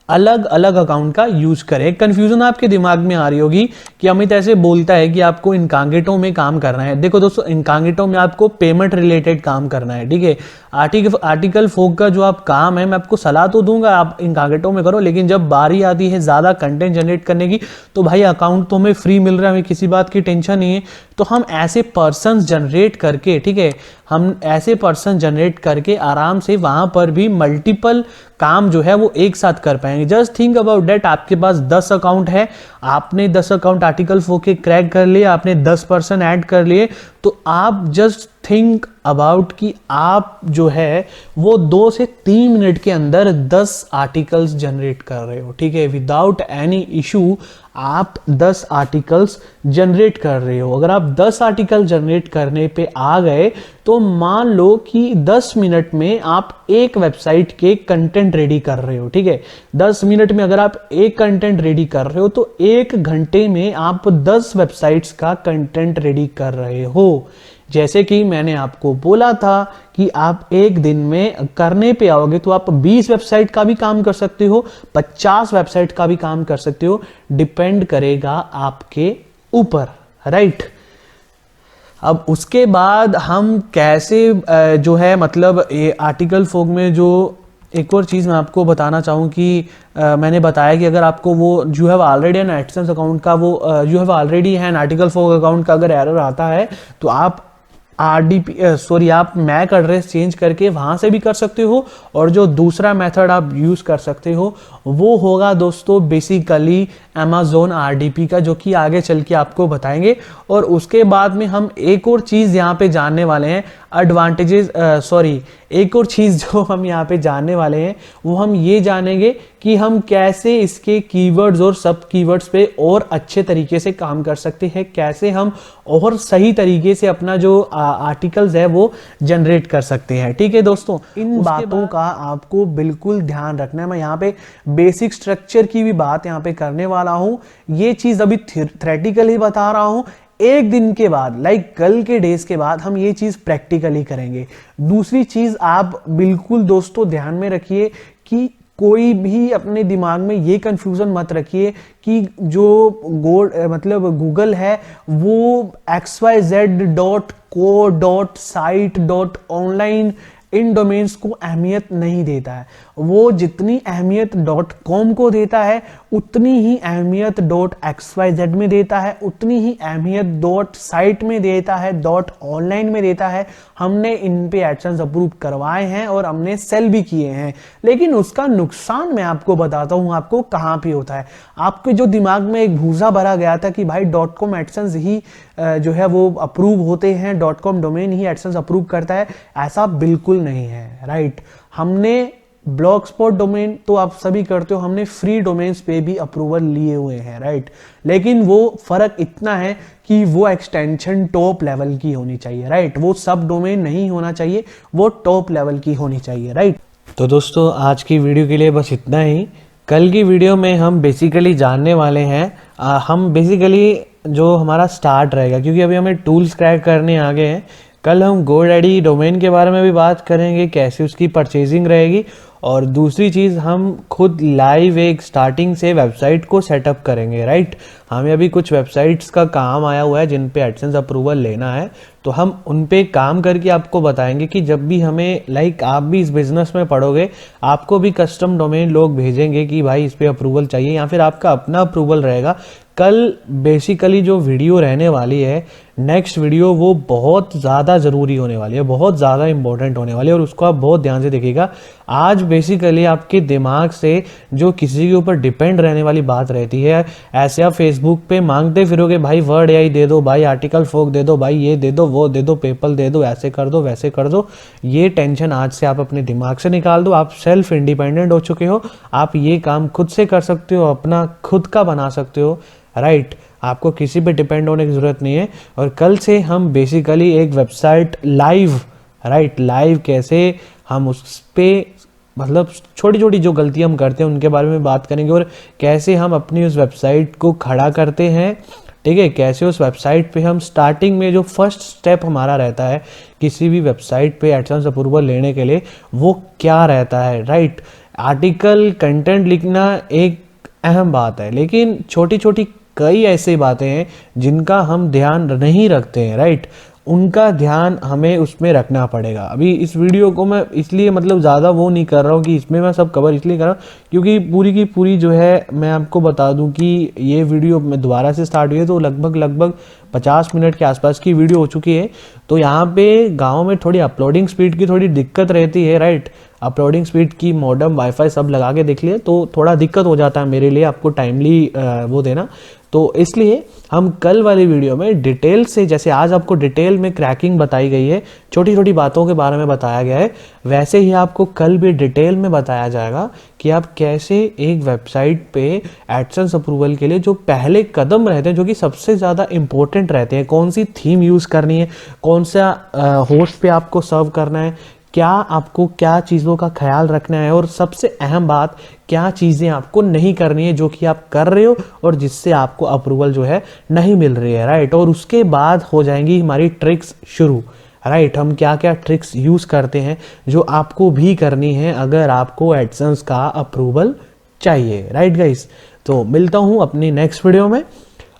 अलग अलग अकाउंट का यूज करें। कंफ्यूजन आपके दिमाग में आ रही होगी कि अमित ऐसे बोलता है कि आपको इनकॉग्निटो में काम करना है। देखो दोस्तों, इनकॉग्निटो में आपको पेमेंट रिलेटेड काम करना है, ठीक है। आर्टिकल फोक का जो आप काम है, मैं आपको सलाह तो दूंगा आप इनकॉग्निटो में करो, लेकिन जब बारी आती है ज्यादा कंटेंट जनरेट करने की तो भाई अकाउंट तो हमें फ्री मिल रहा है, हमें किसी बात की टेंशन नहीं है। तो हम ऐसे पर्सन्स जनरेट करके, ठीक है, हम ऐसे पर्सन जनरेट करके आराम से वहाँ पर भी मल्टीपल काम जो है वो एक साथ कर पाएंगे। जस्ट थिंक अबाउट डेट, आपके पास 10 अकाउंट है, आपने 10 अकाउंट आर्टिकल 4 के क्रैक कर लिए, आपने 10 पर्सन ऐड कर लिए, तो आप जस्ट थिंक अबाउट कि आप जो है वो 2 से 3 मिनट के अंदर 10 आर्टिकल्स जनरेट कर रहे हो, ठीक है, विदाउट एनी इशू आप 10 आर्टिकल्स जनरेट कर रहे हो। अगर आप 10 आर्टिकल जनरेट करने पे आ गए तो मान लो कि 10 मिनट में आप एक वेबसाइट के कंटेंट रेडी कर रहे हो, ठीक है। 10 मिनट में अगर आप एक कंटेंट रेडी कर रहे हो तो 1 घंटे में आप 10 वेबसाइट्स का कंटेंट रेडी कर रहे हो। जैसे कि मैंने आपको बोला था कि आप एक दिन में करने पे आओगे तो आप 20 वेबसाइट का भी काम कर सकते हो, 50 वेबसाइट का भी काम कर सकते हो, डिपेंड करेगा आपके ऊपर, राइट। अब उसके बाद हम कैसे जो है मतलब ये आर्टिकल 4 में जो एक और चीज़ मैं आपको बताना चाहूँ कि मैंने बताया कि अगर आपको वो you have already N AdSense account का वो you have already an article 4 account का अगर एरर आता है तो आप आप मैक एड्रेस चेंज करके वहाँ से भी कर सकते हो, और जो दूसरा मेथड आप यूज़ कर सकते हो वो होगा दोस्तों बेसिकली Amazon RDP का, जो कि आगे चल के आपको बताएंगे। और उसके बाद में हम एक और चीज़ यहाँ पे जानने वाले हैं, एक और चीज़ जो हम यहाँ पे जानने वाले हैं वो हम ये जानेंगे कि हम कैसे इसके कीवर्ड्स और सब कीवर्ड्स पे और अच्छे तरीके से काम कर सकते हैं, कैसे हम और सही तरीके से अपना जो आर्टिकल्स है वो जनरेट कर सकते हैं, ठीक है दोस्तों। इन बातों का आपको बिल्कुल ध्यान रखना है। मैं यहाँ पे बेसिक स्ट्रक्चर की भी बात यहाँ पे करने वाला हूँ, ये चीज़ अभी थ्योरेटिकली बता रहा हूँ, एक दिन के बाद लाइक कल के डेज के बाद हम ये चीज़ प्रैक्टिकली करेंगे। दूसरी चीज़ आप बिल्कुल दोस्तों ध्यान में रखिए कि कोई भी अपने दिमाग में ये कंफ्यूजन मत रखिए कि जो गूगल है वो xyz.co.site.online इन डोमेन्स को अहमियत नहीं देता है। वो जितनी अहमियत .com को देता है उतनी ही अहमियत .xyz में देता है, उतनी ही अहमियत .site में देता है, .online में देता है। हमने इन पे एडसेंस अप्रूव करवाए हैं और हमने सेल भी किए हैं, लेकिन उसका नुकसान मैं आपको बताता हूँ आपको कहाँ पे होता है। आपके जो दिमाग में एक भूसा भरा गया था कि भाई .com एडसेंस ही जो है वो अप्रूव होते हैं, .com डोमेन ही एडसेंस अप्रूव करता है, ऐसा बिल्कुल नहीं है, राइट। हमने ब्लॉगस्पॉट डोमेन तो आप सभी करते हो, हमने फ्री डोमेन्स पे भी अप्रूवल लिए हुए हैं, राइट। लेकिन वो फर्क इतना है कि वो एक्सटेंशन टॉप लेवल की होनी चाहिए, राइट। वो सब डोमेन नहीं होना चाहिए, वो टॉप लेवल की होनी चाहिए, राइट। तो दोस्तों आज की वीडियो के लिए बस इतना ही। कल की वीडियो में हम बेसिकली जानने वाले हैं हम बेसिकली जो हमारा स्टार्ट रहेगा, क्योंकि अभी हमें टूल्स क्रैक करने आ गए हैं। कल हम GoDaddy डोमेन के बारे में भी बात करेंगे, कैसे उसकी परचेजिंग रहेगी, और दूसरी चीज़ हम खुद लाइव एक स्टार्टिंग से वेबसाइट को सेटअप करेंगे, राइट। हमें अभी कुछ वेबसाइट्स का काम आया हुआ है जिन पे एडसेंस अप्रूवल लेना है, तो हम उन पे काम करके आपको बताएंगे कि जब भी हमें लाइक आप भी इस बिज़नेस में पढ़ोगे, आपको भी कस्टम डोमेन लोग भेजेंगे कि भाई इस पे अप्रूवल चाहिए, या फिर आपका अपना अप्रूवल रहेगा। कल बेसिकली जो वीडियो रहने वाली है, नेक्स्ट वीडियो, वो बहुत ज़्यादा ज़रूरी होने वाली है, बहुत ज़्यादा इंपॉर्टेंट होने वाली है, और उसको आप बहुत ध्यान से देखिएगा। आज बेसिकली आपके दिमाग से जो किसी के ऊपर डिपेंड रहने वाली बात रहती है, ऐसे आप फेसबुक पे मांगते फिरोगे भाई वर्ड AI दे दो, भाई आर्टिकल 4 दे दो, भाई ये दे दो, वो दे दो, पेपल दे दो, ऐसे कर दो, वैसे कर दो। ये टेंशन आज से आप अपने दिमाग से निकाल दो। आप सेल्फ इंडिपेंडेंट हो चुके हो, आप ये काम खुद से कर सकते हो, अपना खुद का बना सकते हो, राइट। आपको किसी पे डिपेंड होने की ज़रूरत नहीं है। और कल से हम बेसिकली एक वेबसाइट लाइव, राइट, लाइव कैसे हम उस पे मतलब छोटी छोटी जो गलतियां हम करते हैं उनके बारे में बात करेंगे, और कैसे हम अपनी उस वेबसाइट को खड़ा करते हैं, ठीक है। कैसे उस वेबसाइट पे हम स्टार्टिंग में जो फर्स्ट स्टेप हमारा रहता है किसी भी वेबसाइट पे एडसेंस अप्रूवल लेने के लिए, वो क्या रहता है, राइट। आर्टिकल कंटेंट लिखना एक अहम बात है, लेकिन छोटी छोटी कई ऐसी बातें हैं जिनका हम ध्यान नहीं रखते हैं, राइट। उनका ध्यान हमें उसमें रखना पड़ेगा। अभी इस वीडियो को मैं इसलिए मतलब ज़्यादा वो नहीं कर रहा हूँ कि इसमें मैं सब कवर इसलिए कर रहा हूँ क्योंकि पूरी की पूरी जो है मैं आपको बता दूँ कि ये वीडियो में दोबारा से स्टार्ट हुई है तो लगभग 50 मिनट के आसपास की वीडियो हो चुकी है। तो यहाँ पे गाँव में थोड़ी अपलोडिंग स्पीड की थोड़ी दिक्कत रहती है, राइट। अपलोडिंग स्पीड की मॉडेम वाईफाई सब लगा के देख लिए तो थोड़ा दिक्कत हो जाता है मेरे लिए आपको टाइमली वो देना। तो इसलिए हम कल वाली वीडियो में डिटेल से, जैसे आज आपको डिटेल में क्रैकिंग बताई गई है, छोटी छोटी बातों के बारे में बताया गया है, वैसे ही आपको कल भी डिटेल में बताया जाएगा कि आप कैसे एक वेबसाइट पे एडसेंस अप्रूवल के लिए जो पहले कदम रहते हैं, जो कि सबसे ज़्यादा इंपॉर्टेंट रहते हैं, कौन सी थीम यूज़ करनी है, कौन सा होस्ट पे आपको सर्व करना है, क्या आपको क्या चीज़ों का ख्याल रखना है, और सबसे अहम बात क्या चीज़ें आपको नहीं करनी है जो कि आप कर रहे हो और जिससे आपको अप्रूवल जो है नहीं मिल रही है, राइट। और उसके बाद हो जाएंगी हमारी ट्रिक्स शुरू, राइट। हम क्या क्या ट्रिक्स यूज़ करते हैं जो आपको भी करनी है अगर आपको एडसेंस का अप्रूवल चाहिए, राइट गाइस। तो मिलता हूँ अपनी नेक्स्ट वीडियो में।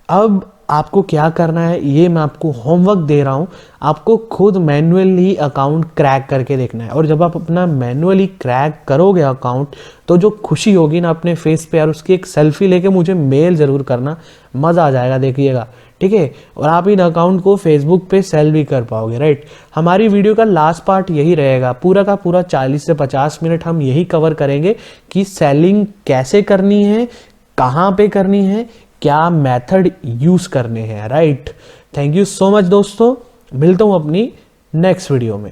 अब आपको क्या करना है ये मैं आपको होमवर्क दे रहा हूँ, आपको खुद मैन्युअली अकाउंट क्रैक करके देखना है। और जब आप अपना मैन्युअली क्रैक करोगे अकाउंट तो जो खुशी होगी ना अपने फेस पे यार, उसकी एक सेल्फी लेके मुझे मेल ज़रूर करना, मज़ा आ जाएगा, देखिएगा, ठीक है। और आप इन अकाउंट को फेसबुक पे सेल भी कर पाओगे, राइट। हमारी वीडियो का लास्ट पार्ट यही रहेगा, पूरा का पूरा 40 से 50 मिनट हम यही कवर करेंगे कि सेलिंग कैसे करनी है, कहाँ पे करनी है, क्या मेथड यूज करने हैं, right. Thank you so much दोस्तों, मिलता हूं अपनी नेक्स्ट वीडियो में।